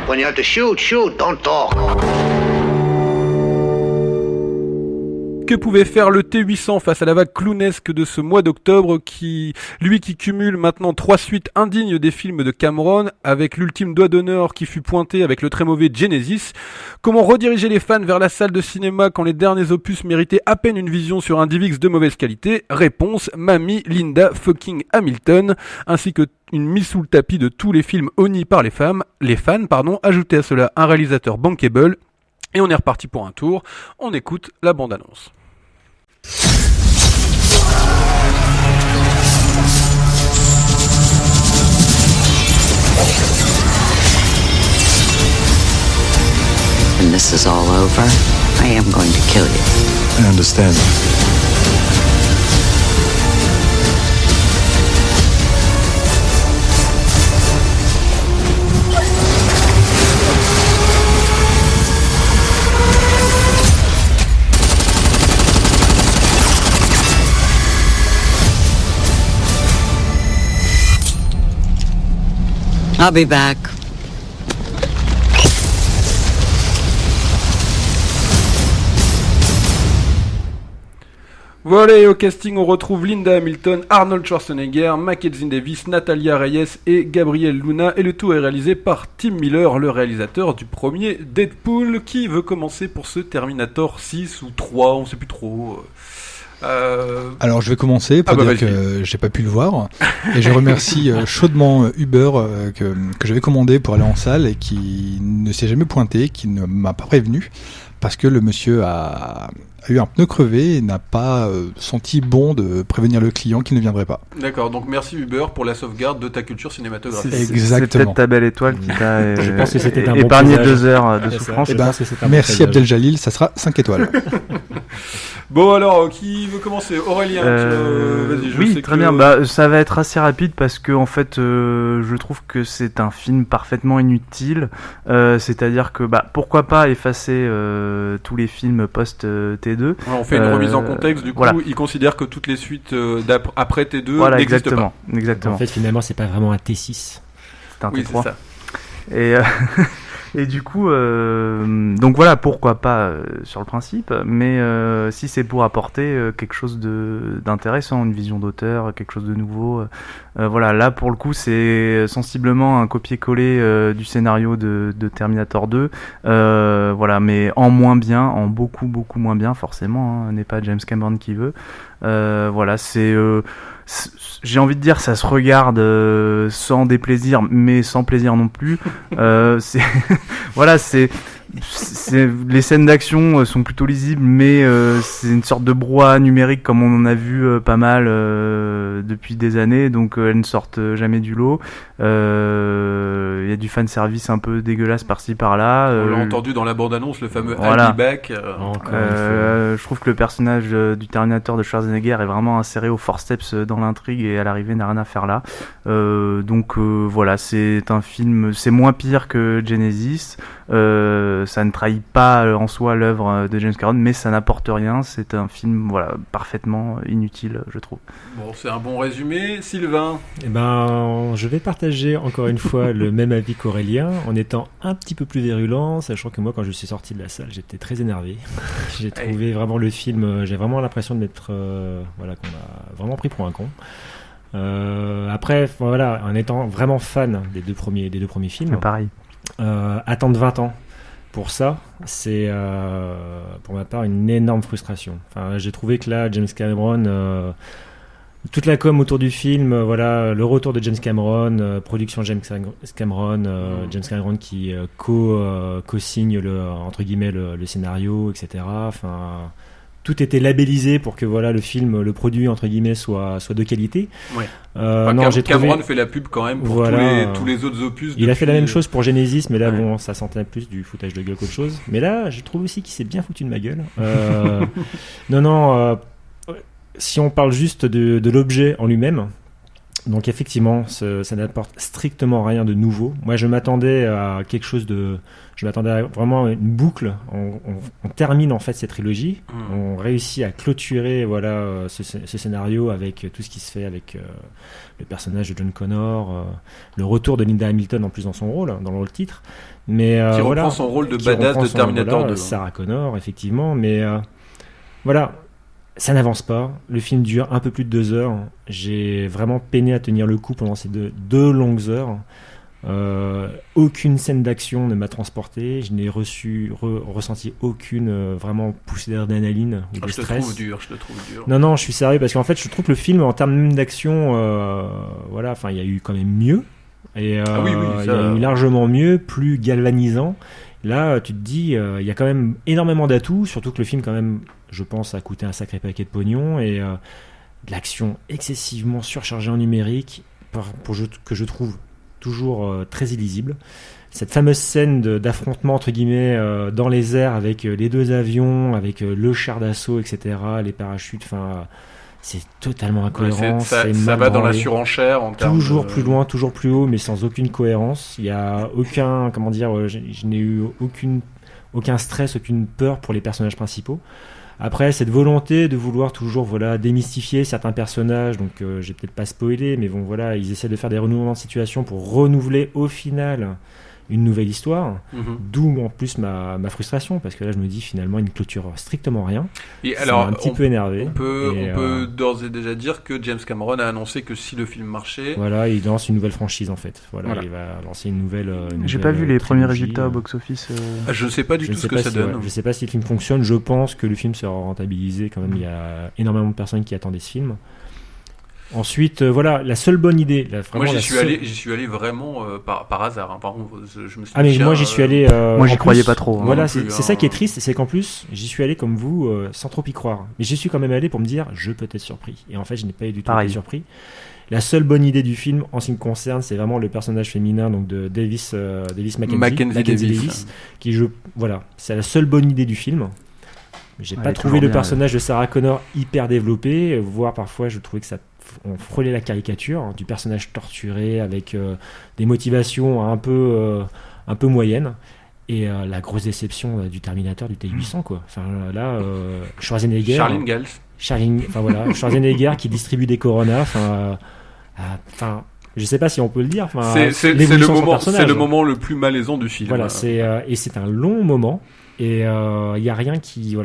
When you have to shoot, don't talk. Que pouvait faire le T800 face à la vague clownesque de ce mois d'octobre qui cumule maintenant 3 suites indignes des films de Cameron avec l'ultime doigt d'honneur qui fut pointé avec le très mauvais Genesis. Comment rediriger les fans vers la salle de cinéma quand les derniers opus méritaient à peine une vision sur un DivX de mauvaise qualité? Réponse, Mamie Linda fucking Hamilton, ainsi que une mise sous le tapis de tous les films honnis par les fans, ajoutez à cela un réalisateur bankable, et on est reparti pour un tour. On écoute la bande-annonce. When this is all over, I am going to kill you. I understand. I'll be back. Voilà, et au casting on retrouve Linda Hamilton, Arnold Schwarzenegger, Mackenzie Davis, Natalia Reyes et Gabriel Luna, et le tout est réalisé par Tim Miller, le réalisateur du premier Deadpool. Qui veut commencer pour ce Terminator 6 ou 3, on sait plus trop. Alors je vais commencer pour dire que j'ai pas pu le voir et je remercie chaudement Uber que j'avais commandé pour aller en salle et qui ne s'est jamais pointé, qui ne m'a pas prévenu parce que le monsieur a eu un pneu crevé et n'a pas senti bon de prévenir le client qu'il ne viendrait pas. D'accord, donc merci Uber pour la sauvegarde de ta culture cinématographique. Exactement. C'est peut-être ta belle étoile qui t'a Je pense que c'était un épargné bon 2 heures de souffrance. Merci Abdel Jalil, ça sera 5 étoiles. Bon alors, qui veut commencer? Aurélien, vas-y, oui, très bien. Ça va être assez rapide parce que en fait, je trouve que c'est un film parfaitement inutile. C'est-à-dire que pourquoi pas effacer tous les films post T2. On fait une remise en contexte. Du coup, il considère que toutes les suites après T2 n'existent pas. Exactement. En fait, finalement, c'est pas vraiment un T6. C'est un T3. C'est ça. Et du coup, donc voilà, pourquoi pas sur le principe, mais si c'est pour apporter quelque chose d'intéressant, une vision d'auteur, quelque chose de nouveau, voilà, là pour le coup c'est sensiblement un copier-coller du scénario de Terminator 2, voilà, mais en moins bien, en beaucoup moins bien forcément, n'est pas James Cameron qui veut, voilà, j'ai envie de dire ça se regarde sans déplaisir mais sans plaisir non plus. Voilà, les scènes d'action sont plutôt lisibles, mais c'est une sorte de brouhaha numérique comme on en a vu pas mal depuis des années, donc elles ne sortent jamais du lot. Il y a du fan service un peu dégueulasse par-ci par-là. On l'a entendu dans la bande-annonce, le fameux I'll be back. Je trouve que le personnage du Terminator de Schwarzenegger est vraiment inséré au forceps dans l'intrigue et à l'arrivée n'a rien à faire là. Donc voilà, c'est un film, c'est moins pire que Genesis. Ça ne trahit pas en soi l'œuvre de James Cameron, mais ça n'apporte rien. C'est un film, voilà, parfaitement inutile, je trouve. Bon, c'est un bon résumé. Sylvain? Je vais partager encore une fois le même avis qu'Aurélien, en étant un petit peu plus virulent, sachant que moi, quand je suis sorti de la salle, j'étais très énervé. J'ai trouvé vraiment le film, j'ai vraiment l'impression de m'être, qu'on m'a vraiment pris pour un con. Après, voilà, en étant vraiment fan des deux premiers films, pareil. Attendre 20 ans pour ça, c'est pour ma part une énorme frustration. Enfin, j'ai trouvé que là, James Cameron, toute la com autour du film, voilà, le retour de James Cameron, production James Cameron qui co-signe entre guillemets le scénario, etc. Enfin, tout était labellisé pour que voilà le film, le produit entre guillemets soit de qualité. Ouais. Cameron fait la pub quand même pour tous les autres opus. Il a fait la même chose pour Genesis, mais là bon, ça sentait plus du foutage de gueule qu'autre chose. Mais là, je trouve aussi qu'il s'est bien foutu de ma gueule. Si on parle juste de l'objet en lui-même, Donc effectivement, ça n'apporte strictement rien de nouveau. Moi, je m'attendais à quelque chose je m'attendais à vraiment une boucle. On termine en fait cette trilogie. On réussit à clôturer ce scénario avec tout ce qui se fait avec le personnage de John Connor, le retour de Linda Hamilton en plus dans son rôle, dans le rôle titre. Mais qui reprend son rôle de badass de Terminator 2. Sarah Connor, effectivement. Mais voilà. Ça n'avance pas. Le film dure un peu plus de 2 heures. J'ai vraiment peiné à tenir le coup pendant ces deux longues heures. Aucune scène d'action ne m'a transporté. Je n'ai ressenti aucune vraiment poussée d'adrénaline ou de stress. Je te trouve dur. Non, je suis sérieux parce qu'en fait, je trouve que le film, en termes même d'action, il y a eu quand même mieux. Et il y a eu largement mieux, plus galvanisant. Là, tu te dis, il y a quand même énormément d'atouts, surtout que le film, quand même, je pense, a coûté un sacré paquet de pognon, et de l'action excessivement surchargée en numérique, que je trouve toujours très illisible. Cette fameuse scène d'affrontement, entre guillemets, dans les airs, avec les 2 avions, avec le char d'assaut, etc., les parachutes, c'est totalement incohérent. Ça va dans la surenchère en termes toujours plus loin, toujours plus haut, mais sans aucune cohérence. Il y a aucun, je n'ai eu aucun stress, aucune peur pour les personnages principaux. Après, cette volonté de vouloir toujours démystifier certains personnages, donc j'ai peut-être pas spoilé, mais bon voilà, ils essaient de faire des renouvellements de situation pour renouveler au final une nouvelle histoire, d'où en plus ma frustration, parce que là je me dis finalement il ne clôture strictement rien. Et alors, un petit peu énervé. On peut d'ores et déjà dire que James Cameron a annoncé que si le film marchait... Voilà, il lance une nouvelle franchise en fait. Voilà. Il va lancer une nouvelle J'ai pas vu les premiers résultats au box-office. Je ne sais pas du tout ce que ça donne. Je sais pas si le film fonctionne, je pense que le film sera rentabilisé quand même, il y a énormément de personnes qui attendaient ce film. Ensuite, la seule bonne idée. Moi, j'y suis allé vraiment par hasard. Par contre, je me suis dit, moi, j'y suis allé. Moi, j'y croyais pas trop. Voilà, c'est ça qui est triste, c'est qu'en plus, j'y suis allé comme vous, sans trop y croire. Mais j'y suis quand même allé pour me dire, je peux être surpris. Et en fait, je n'ai pas du tout été surpris. La seule bonne idée du film, en ce qui me concerne, c'est vraiment le personnage féminin, donc de Davis Mackenzie Davis, qui c'est la seule bonne idée du film. J'ai pas trouvé le personnage de Sarah Connor hyper développé, voire parfois, je trouvais que on frôlait la caricature du personnage torturé avec des motivations un peu moyennes, et la grosse déception du Terminator, du T-800 quoi. Enfin là, Schwarzenegger, Schwarzenegger qui distribue des Coronas, je sais pas si on peut le dire. C'est le moment le plus malaisant du film. Voilà, et c'est un long moment, et il y a rien qui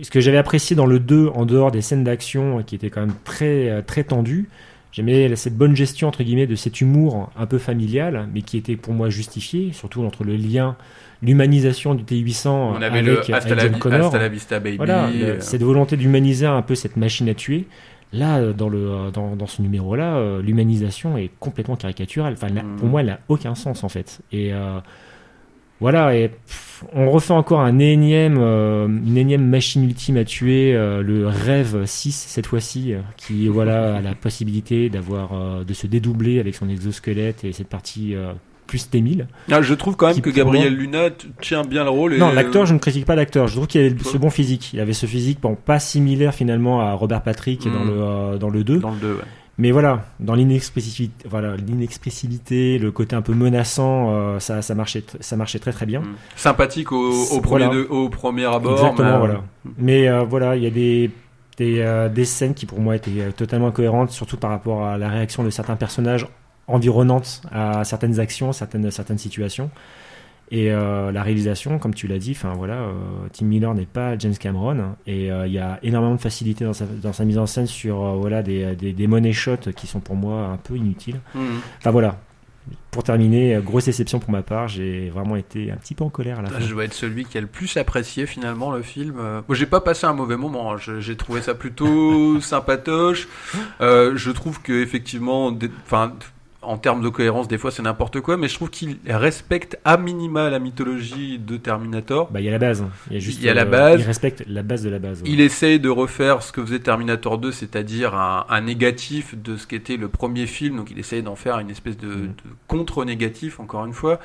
Ce que j'avais apprécié dans le 2, en dehors des scènes d'action qui étaient quand même très, très tendues, j'aimais cette bonne gestion, entre guillemets, de cet humour un peu familial, mais qui était pour moi justifié, surtout entre le lien, l'humanisation du T-800 avec John Connor. Hasta la vista, baby. Voilà, cette volonté d'humaniser un peu cette machine à tuer. Là, dans ce numéro-là, l'humanisation est complètement caricaturale. Pour moi, elle n'a aucun sens, en fait. Et... on refait encore une énième machine ultime à tuer, le Rêve 6 cette fois-ci, qui a la possibilité de se dédoubler avec son exosquelette et cette partie plus T-1000. Je trouve quand même que Gabriel Luna tient bien le rôle. Non, l'acteur, je ne critique pas l'acteur. Je trouve qu'il avait ce bon physique. Il avait ce physique, pas similaire finalement à Robert Patrick dans le 2. Dans le 2, ouais. Mais dans l'inexpressivité, le côté un peu menaçant, ça marchait très très bien. Sympathique au premier abord. Exactement, Mais il y a des scènes qui pour moi étaient totalement incohérentes, surtout par rapport à la réaction de certains personnages environnantes à certaines actions, certaines situations. Et la réalisation, comme tu l'as dit, Tim Miller n'est pas James Cameron, et il y a énormément de facilité dans sa mise en scène sur des money shots qui sont pour moi un peu inutiles. Pour terminer, grosse déception pour ma part, j'ai vraiment été un petit peu en colère à la fin. Je dois être celui qui a le plus apprécié finalement le film. Moi, j'ai pas passé un mauvais moment, j'ai trouvé ça plutôt sympatoche. Je trouve que effectivement, en termes de cohérence, des fois c'est n'importe quoi, mais je trouve qu'il respecte à minima la mythologie de Terminator. Il y a la base. Il y a la base. Il respecte la base de la base. Ouais. Il essaye de refaire ce que faisait Terminator 2, c'est-à-dire un négatif de ce qu'était le premier film, donc il essaye d'en faire une espèce de contre-négatif, encore une fois.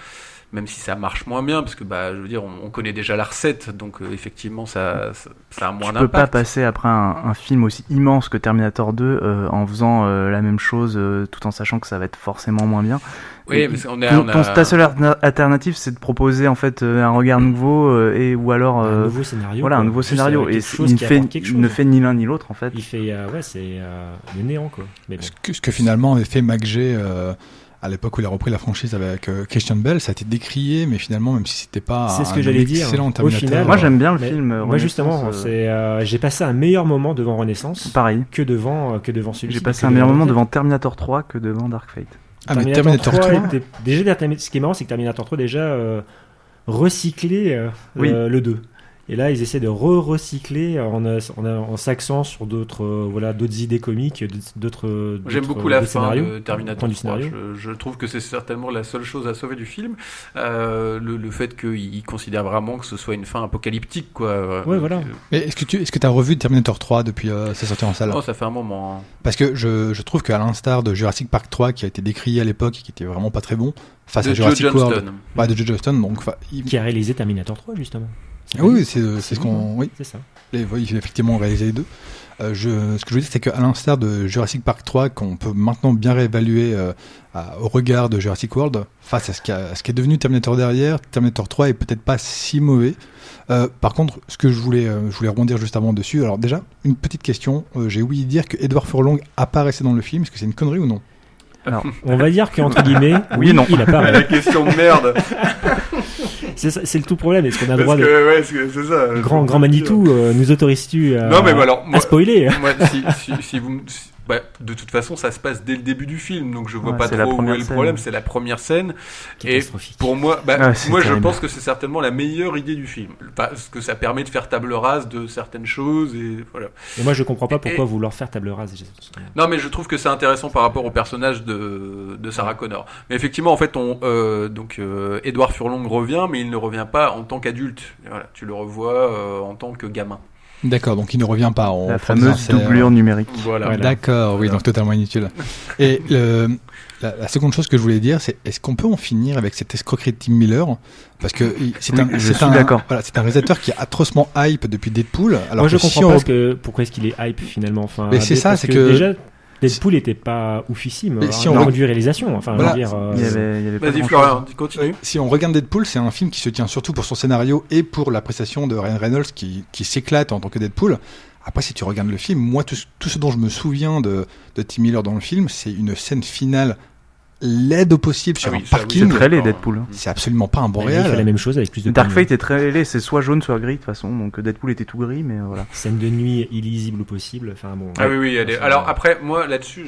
Même si ça marche moins bien, parce que je veux dire, on connaît déjà la recette, donc effectivement ça a moins d'impact. Tu peux pas passer après un film aussi immense que Terminator 2 en faisant la même chose tout en sachant que ça va être forcément moins bien. Oui, mais ta seule alternative, c'est de proposer en fait un regard nouveau ou alors un nouveau scénario. Voilà, un nouveau scénario. Et il ne fait ni l'un ni l'autre en fait. Il fait c'est le néant quoi. Mais bon. Ce que finalement avait fait McG à l'époque où il a repris la franchise avec Christian Bale, ça a été décrié, mais finalement, même si c'était pas c'est ce que j'allais dire. Au final, moi j'aime bien le film. Moi justement, j'ai passé un meilleur moment devant Renaissance. Pareil. Que devant celui-ci. J'ai passé un meilleur moment devant Terminator 3 que devant Dark Fate. Mais Terminator 3 était, déjà, ce qui est marrant, c'est que Terminator 3 déjà recyclé le 2. Et là, ils essaient de recycler en s'axant sur d'autres idées comiques, d'autres. J'aime beaucoup la fin scénarios, de Terminator 3. Je trouve que c'est certainement la seule chose à sauver du film. Le fait qu'ils considèrent vraiment que ce soit une fin apocalyptique, quoi. Ouais, voilà. Mais est-ce que tu as revu Terminator 3 depuis sa sortie en salle ? Non, ça fait un moment. Parce que je trouve qu'à l'instar de Jurassic Park 3, qui a été décrié à l'époque et qui était vraiment pas très bon, face à Jurassic World, de Joe Johnston, donc qui a réalisé Terminator 3 justement. Oui, c'est ce qu'on. Oui, c'est ça. Il a effectivement réalisé les deux. Ce que je veux dire, c'est qu'à l'instar de Jurassic Park 3, qu'on peut maintenant bien réévaluer au regard de Jurassic World, face à ce qui est devenu Terminator derrière, Terminator 3 est peut-être pas si mauvais. Par contre, ce que je voulais rebondir juste avant dessus, alors déjà, une petite question. J'ai oublié de dire que Edward Furlong apparaissait dans le film. Est-ce que c'est une connerie ou non ? Alors, on va dire qu'entre guillemets, oui, non. Il apparaît. La question de merde. C'est le tout problème. Est-ce qu'on a le droit de. Ouais, c'est ça. Grand Manitou, nous autorises-tu à spoiler moi, si vous de toute façon, ça se passe dès le début du film, donc je vois pas trop où est le problème. C'est la première scène. Et pour moi, je pense que c'est certainement la meilleure idée du film, parce que ça permet de faire table rase de certaines choses et voilà. Et moi, je comprends pas pourquoi vouloir faire table rase. Non, mais je trouve que c'est intéressant par rapport au personnage de Sarah Connor. Mais effectivement, en fait, Edward Furlong revient, mais il ne revient pas en tant qu'adulte. Voilà, tu le revois en tant que gamin. D'accord, donc il ne revient pas en la fameuse doublure numérique. Voilà. D'accord, oui, donc totalement inutile. Et la seconde chose que je voulais dire, c'est est-ce qu'on peut en finir avec cette escroquerie de Tim Miller ? Parce que c'est un réalisateur qui est atrocement hype depuis Deadpool. Alors moi, je comprends pas pourquoi est-ce qu'il est hype finalement. Enfin, mais c'est ça, c'est que déjà. Deadpool n'était pas oufissime en du réalisation. Enfin, voilà. Je veux dire, il y avait Vas-y, Florian, continue. Si on regarde Deadpool, c'est un film qui se tient surtout pour son scénario et pour la prestation de Ryan Reynolds qui s'éclate en tant que Deadpool. Après, si tu regardes le film, moi, tout ce dont je me souviens de Tim Miller dans le film, c'est une scène finale laide au possible sur un parking. C'est très laid Deadpool. C'est absolument pas un bon réel. Il fait la même chose avec plus de Dark Fate est très laid, c'est soit jaune soit gris de toute façon, donc Deadpool était tout gris, mais voilà. Scène de nuit illisible au possible. Enfin bon. Ah oui. Alors après, moi là-dessus,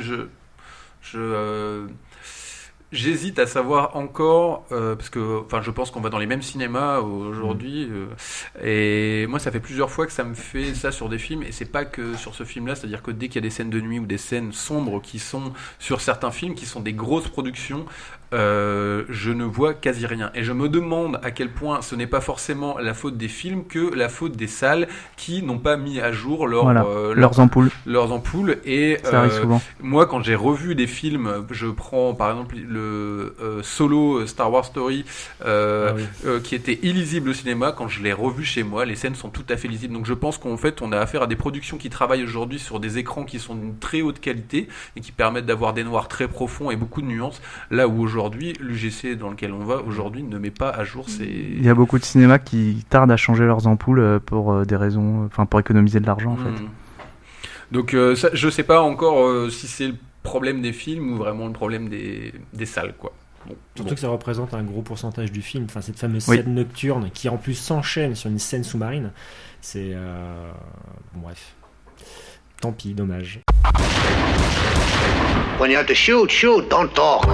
j'hésite à savoir encore parce que je pense qu'on va dans les mêmes cinémas aujourd'hui et moi ça fait plusieurs fois que ça me fait ça sur des films et c'est pas que sur ce film-là, c'est-à-dire que dès qu'il y a des scènes de nuit ou des scènes sombres qui sont sur certains films qui sont des grosses productions, je ne vois quasi rien et je me demande à quel point ce n'est pas forcément la faute des films que la faute des salles qui n'ont pas mis à jour leurs ampoules et ça arrive souvent. Moi quand j'ai revu des films, je prends par exemple le Solo Star Wars Story qui était illisible au cinéma, quand je l'ai revu chez moi, les scènes sont tout à fait lisibles, donc je pense qu'en fait on a affaire à des productions qui travaillent aujourd'hui sur des écrans qui sont d'une très haute qualité et qui permettent d'avoir des noirs très profonds et beaucoup de nuances, là où aujourd'hui l'UGC dans lequel on va aujourd'hui ne met pas à jour ces... Il y a beaucoup de cinémas qui tardent à changer leurs ampoules pour des raisons, pour économiser de l'argent en fait. Donc ça, je sais pas encore si c'est le problème des films ou vraiment le problème des salles, quoi. Surtout que ça représente un gros pourcentage du film, cette fameuse scène nocturne qui en plus s'enchaîne sur une scène sous-marine, c'est bref, tant pis, dommage. When you have to shoot, don't talk.